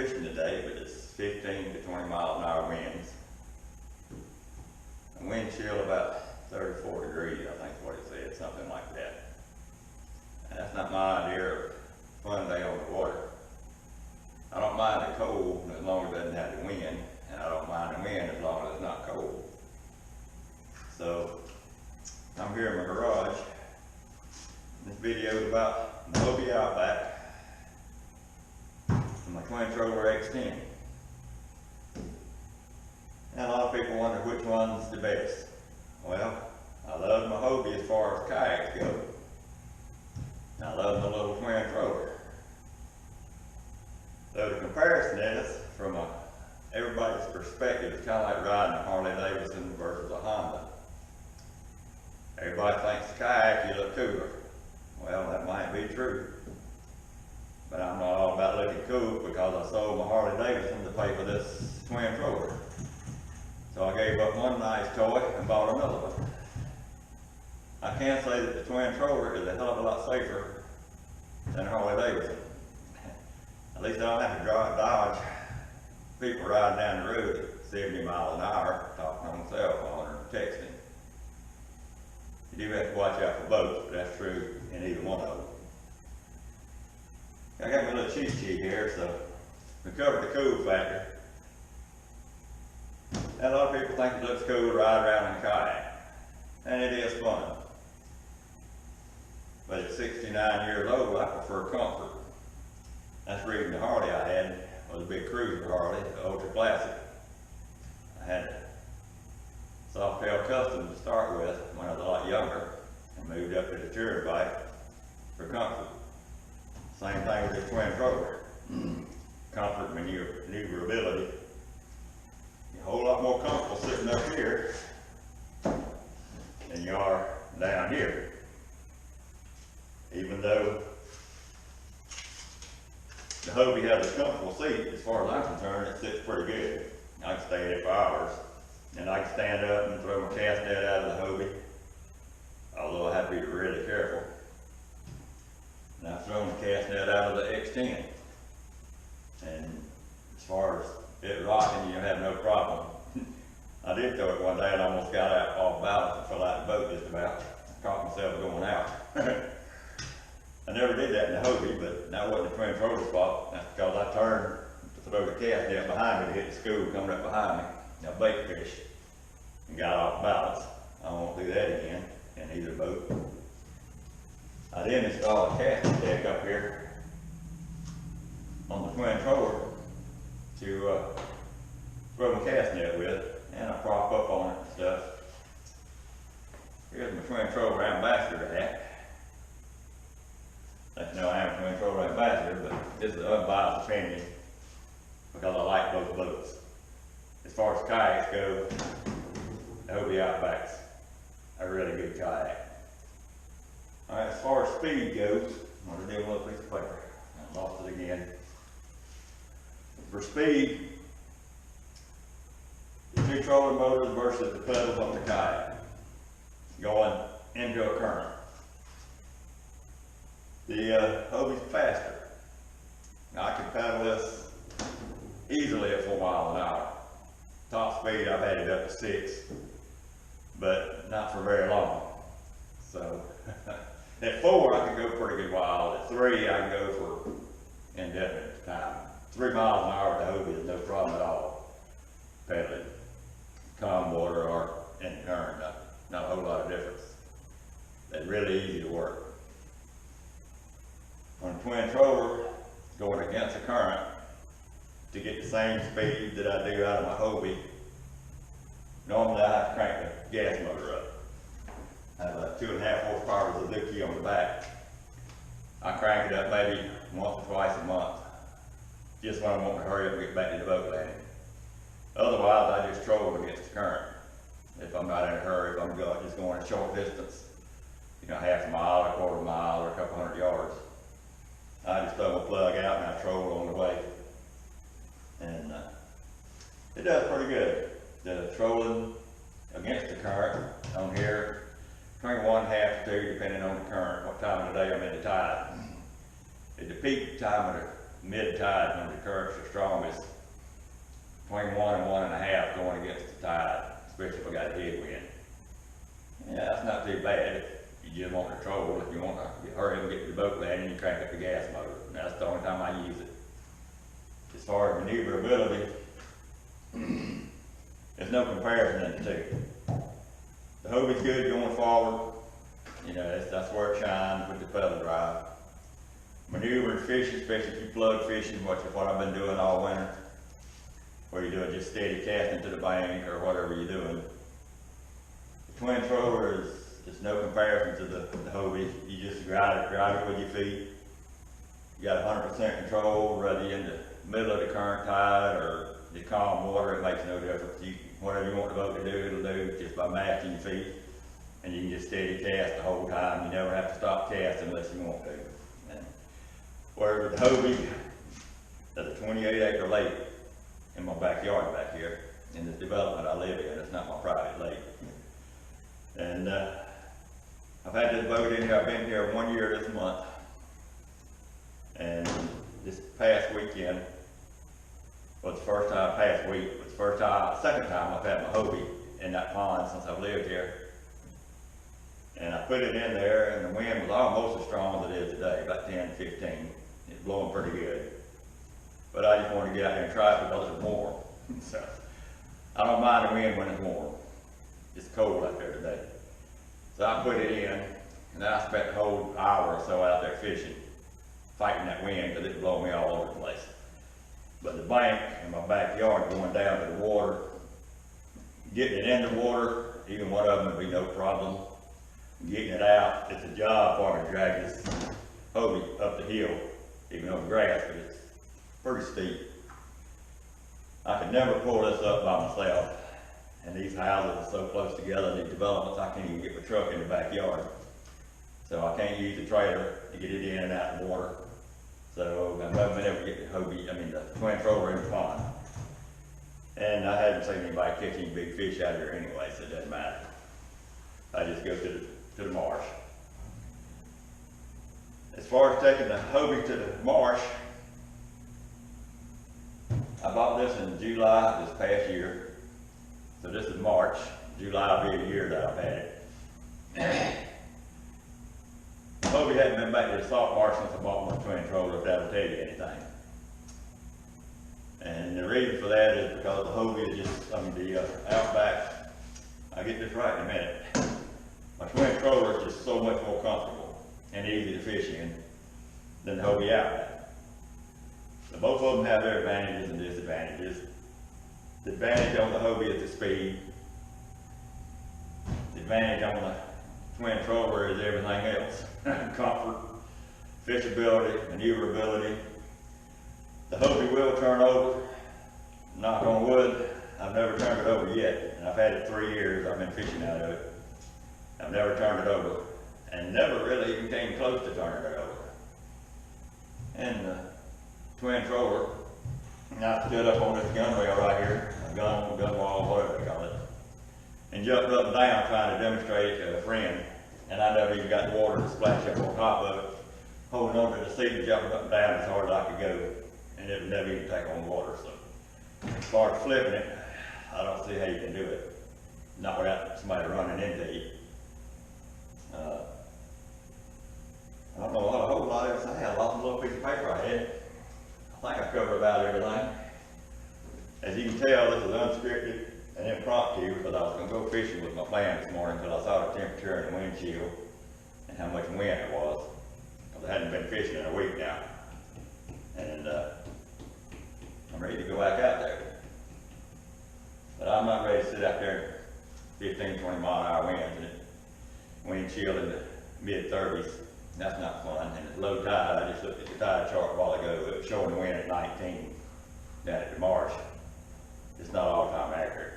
fishing today, but it's 15 to 20 mile an hour winds. The wind chill about 34 degrees, I think is what it said, something like that. And that's not my idea of a fun day on the water. I don't mind the cold as long as it doesn't have the wind, and I don't mind the wind as long as it's not cold. So, I'm here in my garage. This video is about my hobie outback and my twin troller X10. And a lot of people wonder which one's the best. Well, I love my hobie as far as kayaks go. And I love my little twin troller. So the comparison is, from everybody's perspective, it's kind of like riding a Harley Davidson versus a Honda. Everybody thinks the kayak you look cooler. Well, that might be true. But I'm not all about looking cool because I sold my Harley Davidson to pay for this twin troller. So I gave up one nice toy and bought another one. I can say that the twin troller is a hell of a lot safer than a Harley Davidson. At least I don't have to dodge people riding down the road at 70 miles an hour talking on the cell phone or texting. You do have to watch out for boats, but that's true in either one of them. I got my little cheat sheet here, so we covered the cool factor. And a lot of people think it looks cool to ride around in a kayak, and it is fun. But at 69 years old, I prefer comfort. That's the reason the Harley I had was a big cruiser Harley, the Ultra Classic. I had a Softail Custom to start with when I was a lot younger, and moved up to the touring bike for comfort. Same thing with this twin troller. Comfort, maneuverability. You're a whole lot more comfortable sitting up here than you are down here. Even though the hobie has a comfortable seat, as far as I'm concerned, it sits pretty good. I can stay there for hours. And I can stand up and throw my cast net out of the hobie, although I have to be really careful. And I've thrown the cast net out of the X10. And as far as it rocking, you have no problem. I did throw it one day and almost got out off balance and fell out of the boat just about. I caught myself going out. I never did that in the hobie, but that wasn't the twin troller's fault. That's because I turned to throw the cast net behind me to hit the school coming up behind me. I bait fish and got off balance. I won't do that again in either boat. I did install a casting deck up here on the twin troller to throw my cast net with, and I prop up on it and stuff. Here's my twin troller ambassador hat. Let you know I am a twin troller ambassador, but this is an unbiased opinion because I like both boats. As far as kayaks go, the hobie outback's a really good kayak. Alright, as far as speed goes, I'm going to do a little piece of paper. I lost it again. For speed, the two trolling motors versus the pedals on the kayak going into a current. The hobie's faster. Now I can paddle this easily at 4 miles an hour. Top speed, I've had it up to 6, but not for very long. So, at 4, I can go pretty good while. At 3, I can go for indefinite time. 3 miles an hour with the hobie is no problem at all. Pedaling, calm water or in the current, not a whole lot of difference. They're really easy to work. On a twin troller, going against the current, to get the same speed that I do out of my hobie, normally I have to crank the gas motor up. I have a 2.5 horsepower Suzuki on the back. I crank it up maybe once or twice a month, just when I want to hurry up and get back to the boat landing. Otherwise, I just troll against the current. If I'm not in a hurry, if I'm just going a short distance, half a mile, a quarter mile, or a couple hundred yards, I just throw my plug out and I troll on the way. And it does pretty good. The trolling against the current on here, between 1.5 to 2, depending on the current, what time of the day I'm in the tide. At the peak time of the mid-tide when the currents are strongest, between 1 and 1.5 going against the tide, especially if we got a headwind. Yeah, that's not too bad. You just want to troll. If you want to hurry and get to the boat landing, you crank up the gas motor. And that's the only time I use it. As far as maneuverability, there's no comparison in the two. The hobie's good going forward. You know, that's where it shines with the pedal drive. Maneuvering fishing, especially if you plug fishing, which is what I've been doing all winter, where you're doing just steady casting to the bank or whatever you're doing. The twin troller is just no comparison to the hobie. You just grind it with your feet. You got 100% control, whether you're in the middle of the current tide or the calm water, it makes no difference. Whatever you want the boat to do, it'll do just by mashing your feet. And you can just steady cast the whole time. You never have to stop casting unless you want to. And whereas with the hobie, there's a 28-acre lake in my backyard back here. In this development I live in, it's not my private lake. And I've had this boat in here, I've been here 1 year this month. And this past weekend was the first time, second time I've had my hobie in that pond since I've lived here. And I put it in there and the wind was almost as strong as it is today, about 10, 15. It's blowing pretty good. But I just wanted to get out there and try it because it's warm. So I don't mind the wind when it's warm. It's cold out there today. So I put it in and then I spent the whole hour or so out there fishing, fighting that wind because it was blowing me all over the place. But the bank in my backyard going down to the water, getting it in the water, even one of them would be no problem. Getting it out, it's a job for me to drag this hobie up the hill, even though it's grass, but it's pretty steep. I could never pull this up by myself. And these houses are so close together, these developments, I can't even get my truck in the backyard. So I can't use the trailer to get it in and out of the water. So I've never been able to get the twin troller in the pond. And I haven't seen anybody catch any big fish out here anyway, so it doesn't matter. I just go to the marsh. As far as taking the hobie to the marsh, I bought this in July this past year. So this is March. July will be a year that I've had it. The hobie hadn't been back to the salt marsh since I bought my twin troller, if that'll tell you anything. And the reason for that is because the hobie is just, the outback, I'll get this right in a minute. My twin troller is just so much more comfortable and easy to fish in than the hobie outback. So both of them have their advantages and disadvantages. The advantage on the hobie is the speed. The advantage on the twin troller is everything else. Comfort, fishability, maneuverability. The hobie will turn over. Knock on wood, I've never turned it over yet. And I've had it 3 years, I've been fishing out of it. I've never turned it over. And never really even came close to turning it over. And the twin troller, I stood up on this gunwale right here, a gun wall, whatever they call it, and jumped up and down trying to demonstrate it to a friend. And I never even got the water to splash up on top of it, holding on to the seat and jumping up and down as hard as I could go. And it would never even take on water. So as far as flipping it, I don't see how you can do it. Not without somebody running into you. I don't know a whole lot else I had. I lost a little piece of paper I had. I think I covered about everything. As you can tell, this is unscripted and impromptu because I was going to go fishing with my plan this morning until I saw the temperature and the wind chill and how much wind it was. Because I hadn't been fishing in a week now. And I'm ready to go back out there. But I'm not ready to sit out there 15, 20 mile an hour winds and it wind chill in the mid-30s. That's not fun. And it's low tide. I just looked at the tide chart a while ago. It was showing the wind at 19 down at the marsh. It's not all time accurate.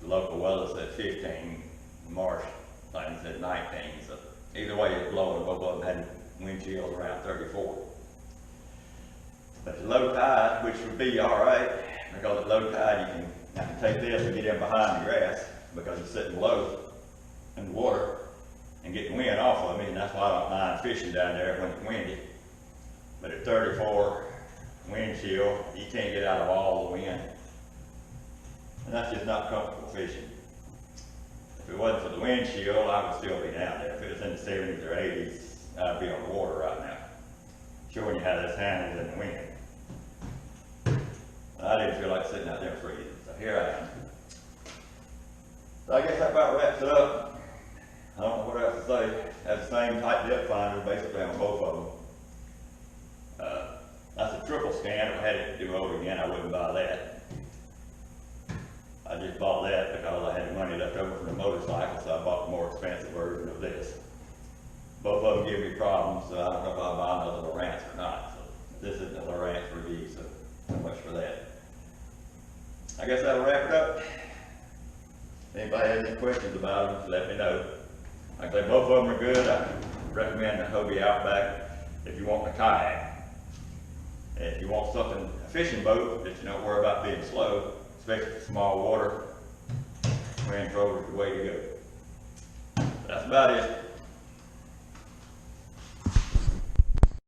The local weather said 15. The marsh thing said 19. So either way it's blowing. Both of them had wind chills around 34. But the low tide, which would be all right, because at low tide I can take this and get in behind the grass because it's sitting low in the water and get the wind off of me, and that's why I don't mind fishing down there when it's windy. But at 34, wind chill, you can't get out of all the wind. And that's just not comfortable fishing. If it wasn't for the wind chill, I would still be down there. If it was in the 70s or 80s, I'd be on the water right now, showing you how this handles in the wind. I didn't feel like sitting out there freezing, so here I am. So I guess that about wraps it up. I don't know what else to say. Have the same type depth finder basically on both of them. That's a triple scan. If I had it to do over again, I wouldn't buy that. I just bought that because I had money left over from the motorcycle, so I bought the more expensive version of this. Both of them give me problems, so I don't know if I'll buy another Lowrance or not. So this isn't a Lowrance review, so much for that. I guess that'll wrap it up. If anybody has any questions about them, let me know. Like I say, both of them are good. I recommend the Hobie Outback if you want a kayak. If you want something, a fishing boat that you don't worry about being slow, especially for small water, Range Rover is the way to go. That's about it.